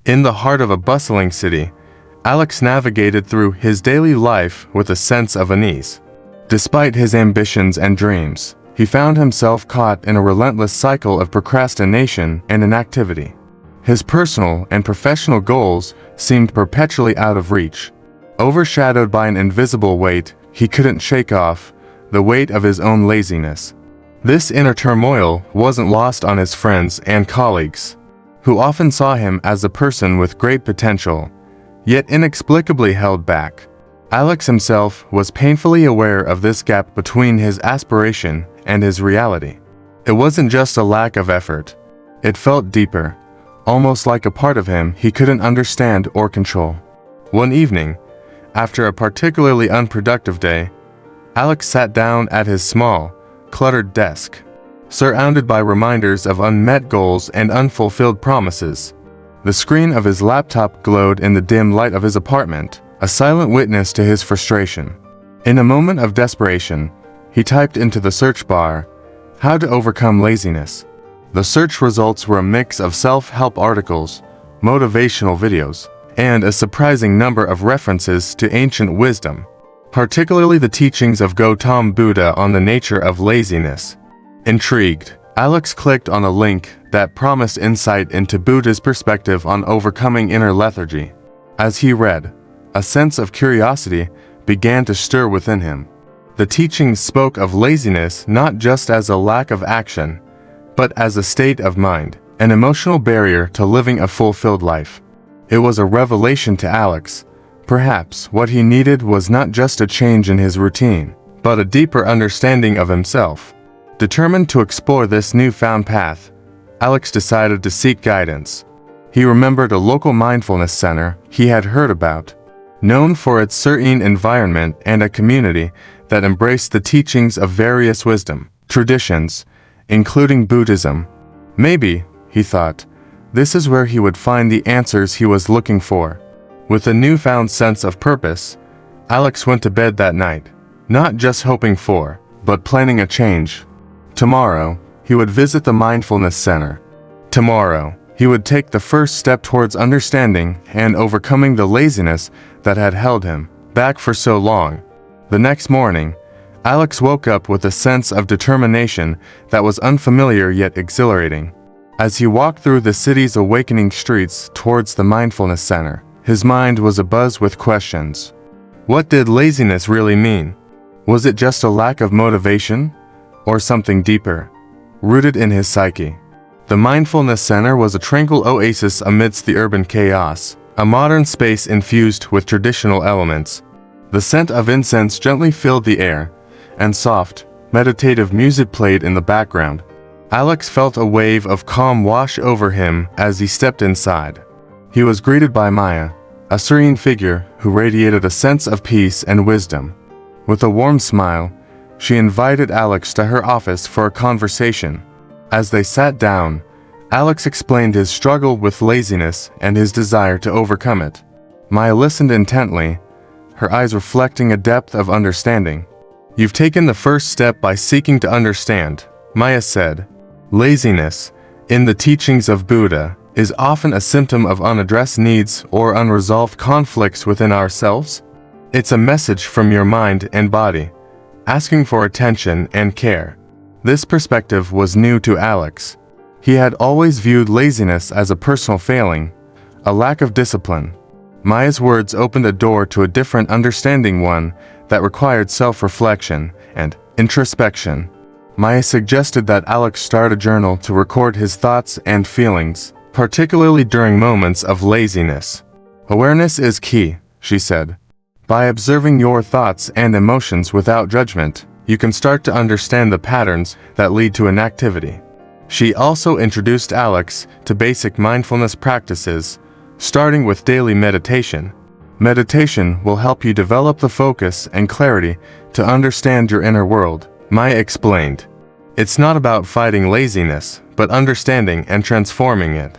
In the heart of a bustling city, Alex navigated through his daily life with a sense of unease. Despite his ambitions and dreams, he found himself caught in a relentless cycle of procrastination and inactivity. His personal and professional goals seemed perpetually out of reach, overshadowed by an invisible weight he couldn't shake off, the weight of his own laziness. This inner turmoil wasn't lost on his friends and colleagues, who often saw him as a person with great potential, yet inexplicably held back. Alex himself was painfully aware of this gap between his aspiration and his reality. It wasn't just a lack of effort. It felt deeper, almost like a part of him he couldn't understand or control. One evening, after a particularly unproductive day, Alex sat down at his small, cluttered desk, surrounded by reminders of unmet goals and unfulfilled promises. The screen of his laptop glowed in the dim light of his apartment, a silent witness to his frustration. In a moment of desperation, he typed into the search bar, "How to overcome laziness." The search results were a mix of self-help articles, motivational videos, and a surprising number of references to ancient wisdom, particularly the teachings of Gautama Buddha on the nature of laziness. Intrigued, Alex clicked on a link that promised insight into Buddha's perspective on overcoming inner lethargy. As he read, a sense of curiosity began to stir within him. The teachings spoke of laziness not just as a lack of action, but as a state of mind, an emotional barrier to living a fulfilled life. It was a revelation to Alex. Perhaps what he needed was not just a change in his routine, but a deeper understanding of himself. Determined to explore this newfound path, Alex decided to seek guidance. He remembered a local mindfulness center he had heard about, known for its serene environment and a community that embraced the teachings of various wisdom traditions, including Buddhism. Maybe, he thought, this is where he would find the answers he was looking for. With a newfound sense of purpose, Alex went to bed that night, not just hoping for, but planning a change. Tomorrow, he would visit the mindfulness center. Tomorrow, he would take the first step towards understanding and overcoming the laziness that had held him back for so long. The next morning, Alex woke up with a sense of determination that was unfamiliar yet exhilarating. As he walked through the city's awakening streets towards the mindfulness center, his mind was abuzz with questions. What did laziness really mean? Was it just a lack of motivation? Or something deeper, rooted in his psyche? The Mindfulness Center was a tranquil oasis amidst the urban chaos, a modern space infused with traditional elements. The scent of incense gently filled the air, and soft, meditative music played in the background. Alex felt a wave of calm wash over him as he stepped inside. He was greeted by Maya, a serene figure who radiated a sense of peace and wisdom. With a warm smile, she invited Alex to her office for a conversation. As they sat down, Alex explained his struggle with laziness and his desire to overcome it. Maya listened intently, her eyes reflecting a depth of understanding. "You've taken the first step by seeking to understand," Maya said. "Laziness, in the teachings of Buddha, is often a symptom of unaddressed needs or unresolved conflicts within ourselves. It's a message from your mind and body, asking for attention and care." This perspective was new to Alex. He had always viewed laziness as a personal failing, a lack of discipline. Maya's words opened a door to a different understanding, one that required self-reflection and introspection. Maya suggested that Alex start a journal to record his thoughts and feelings, particularly during moments of laziness. "Awareness is key," she said. "By observing your thoughts and emotions without judgment, you can start to understand the patterns that lead to inactivity." She also introduced Alex to basic mindfulness practices, starting with daily meditation. Meditation will help you develop the focus and clarity to understand your inner world, Maya explained. It's not about fighting laziness, but understanding and transforming it.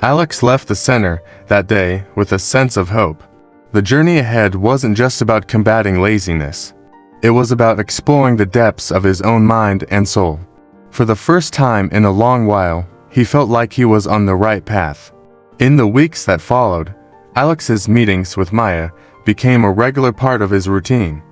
Alex left the center that day with a sense of hope. The journey ahead wasn't just about combating laziness. It was about exploring the depths of his own mind and soul. For the first time in a long while, he felt like he was on the right path. In the weeks that followed, Alex's meetings with Maya became a regular part of his routine.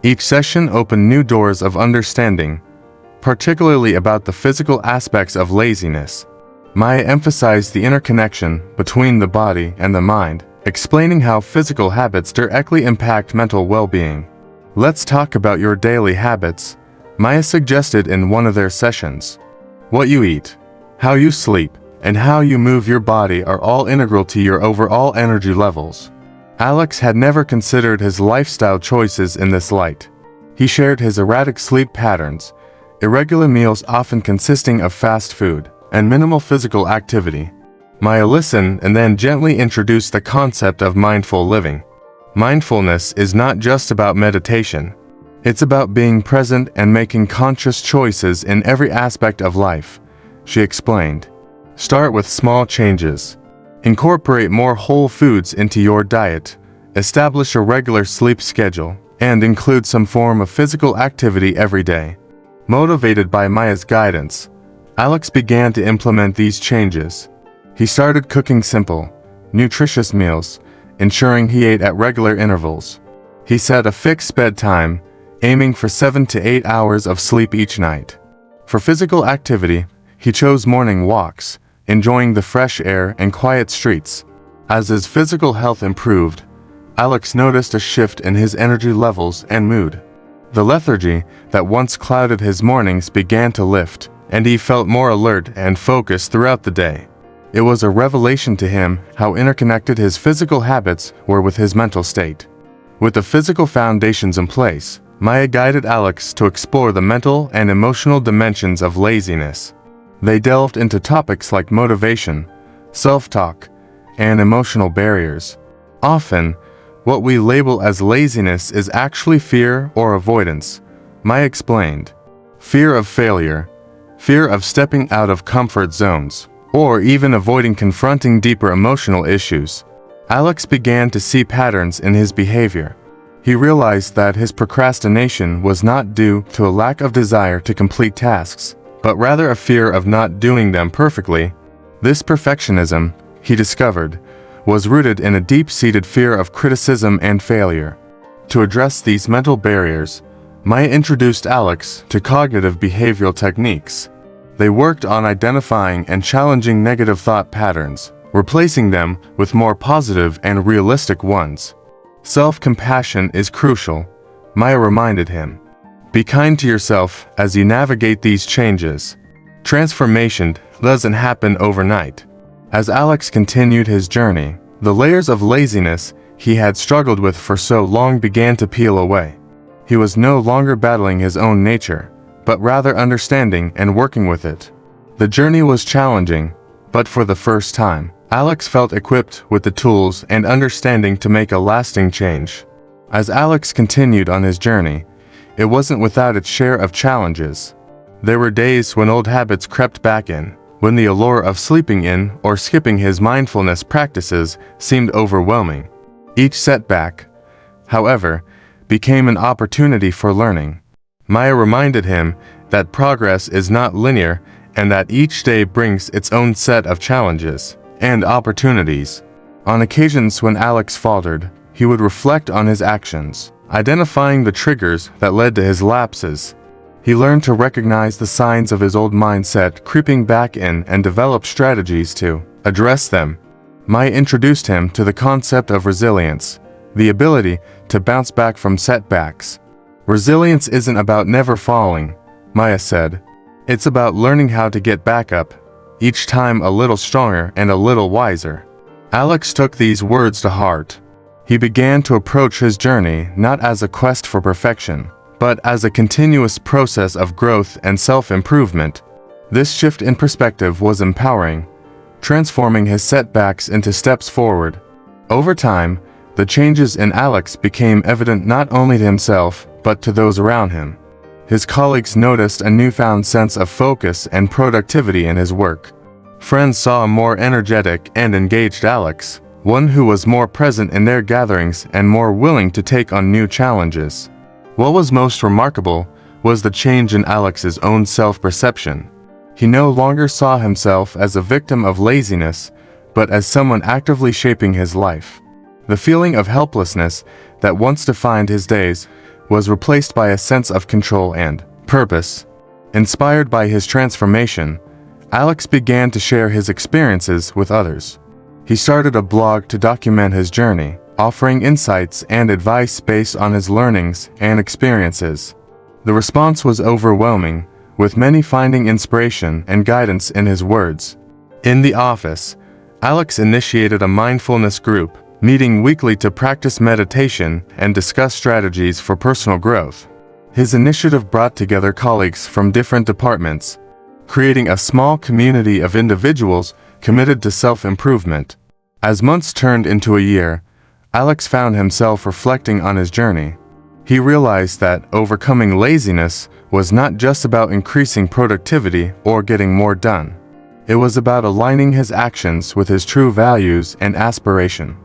Each session opened new doors of understanding, particularly about the physical aspects of laziness. Maya emphasized the interconnection between the body and the mind, explaining how physical habits directly impact mental well-being. "Let's talk about your daily habits," Maya suggested in one of their sessions. "What you eat, how you sleep, and how you move your body are all integral to your overall energy levels." Alex had never considered his lifestyle choices in this light. He shared his erratic sleep patterns, irregular meals often consisting of fast food, and minimal physical activity. Maya listened and then gently introduced the concept of mindful living. Mindfulness is not just about meditation. It's about being present and making conscious choices in every aspect of life, she explained. Start with small changes. Incorporate more whole foods into your diet, establish a regular sleep schedule, and include some form of physical activity every day. Motivated by Maya's guidance, Alex began to implement these changes. He started cooking simple, nutritious meals, ensuring he ate at regular intervals. He set a fixed bedtime, aiming for 7 to 8 hours of sleep each night. For physical activity, he chose morning walks, enjoying the fresh air and quiet streets. As his physical health improved, Alex noticed a shift in his energy levels and mood. The lethargy that once clouded his mornings began to lift, and he felt more alert and focused throughout the day. It was a revelation to him how interconnected his physical habits were with his mental state. With the physical foundations in place, Maya guided Alex to explore the mental and emotional dimensions of laziness. They delved into topics like motivation, self-talk, and emotional barriers. Often, what we label as laziness is actually fear or avoidance, Maya explained. Fear of failure, fear of stepping out of comfort zones, or even avoiding confronting deeper emotional issues. Alex began to see patterns in his behavior. He realized that his procrastination was not due to a lack of desire to complete tasks, but rather a fear of not doing them perfectly. This perfectionism, he discovered, was rooted in a deep-seated fear of criticism and failure. To address these mental barriers, Maya introduced Alex to cognitive behavioral techniques. They worked on identifying and challenging negative thought patterns, replacing them with more positive and realistic ones. Self-compassion is crucial, Maya reminded him. Be kind to yourself as you navigate these changes. Transformation doesn't happen overnight. As Alex continued his journey, the layers of laziness he had struggled with for so long began to peel away. He was no longer battling his own nature, but rather understanding and working with it. The journey was challenging, but for the first time, Alex felt equipped with the tools and understanding to make a lasting change. As Alex continued on his journey, it wasn't without its share of challenges. There were days when old habits crept back in, when the allure of sleeping in or skipping his mindfulness practices seemed overwhelming. Each setback, however, became an opportunity for learning. Maya reminded him that progress is not linear and that each day brings its own set of challenges and opportunities. On occasions when Alex faltered, he would reflect on his actions, identifying the triggers that led to his lapses. He learned to recognize the signs of his old mindset creeping back in and develop strategies to address them. Maya introduced him to the concept of resilience, the ability to bounce back from setbacks. Resilience isn't about never falling, Maya said. It's about learning how to get back up, each time a little stronger and a little wiser. Alex took these words to heart. He began to approach his journey not as a quest for perfection, but as a continuous process of growth and self-improvement. This shift in perspective was empowering, transforming his setbacks into steps forward. Over time, the changes in Alex became evident not only to himself, but to those around him. His colleagues noticed a newfound sense of focus and productivity in his work. Friends saw a more energetic and engaged Alex, one who was more present in their gatherings and more willing to take on new challenges. What was most remarkable was the change in Alex's own self-perception. He no longer saw himself as a victim of laziness, but as someone actively shaping his life. The feeling of helplessness that once defined his days was replaced by a sense of control and purpose. Inspired by his transformation, Alex began to share his experiences with others. He started a blog to document his journey, offering insights and advice based on his learnings and experiences. The response was overwhelming, with many finding inspiration and guidance in his words. In the office, Alex initiated a mindfulness group, meeting weekly to practice meditation and discuss strategies for personal growth. His initiative brought together colleagues from different departments, creating a small community of individuals committed to self-improvement. As months turned into a year, Alex found himself reflecting on his journey. He realized that overcoming laziness was not just about increasing productivity or getting more done. It was about aligning his actions with his true values and aspiration.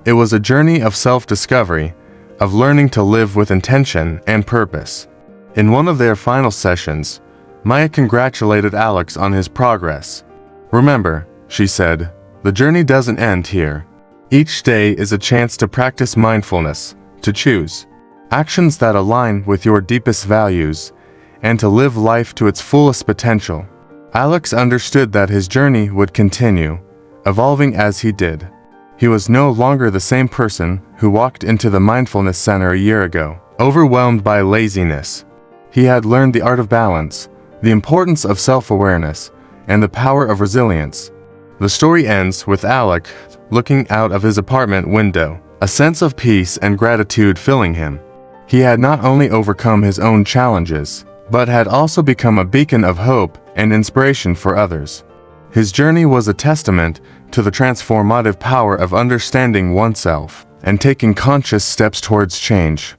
It was a journey of self-discovery, of learning to live with intention and purpose. In one of their final sessions, Maya congratulated Alex on his progress. "Remember," she said, "the journey doesn't end here. Each day is a chance to practice mindfulness, to choose actions that align with your deepest values, and to live life to its fullest potential." Alex understood that his journey would continue, evolving as he did. He was no longer the same person who walked into the mindfulness center a year ago, overwhelmed by laziness. He had learned the art of balance, the importance of self-awareness, and the power of resilience. The story ends with Alex looking out of his apartment window, a sense of peace and gratitude filling him. He had not only overcome his own challenges, but had also become a beacon of hope and inspiration for others. His journey was a testament to the transformative power of understanding oneself and taking conscious steps towards change.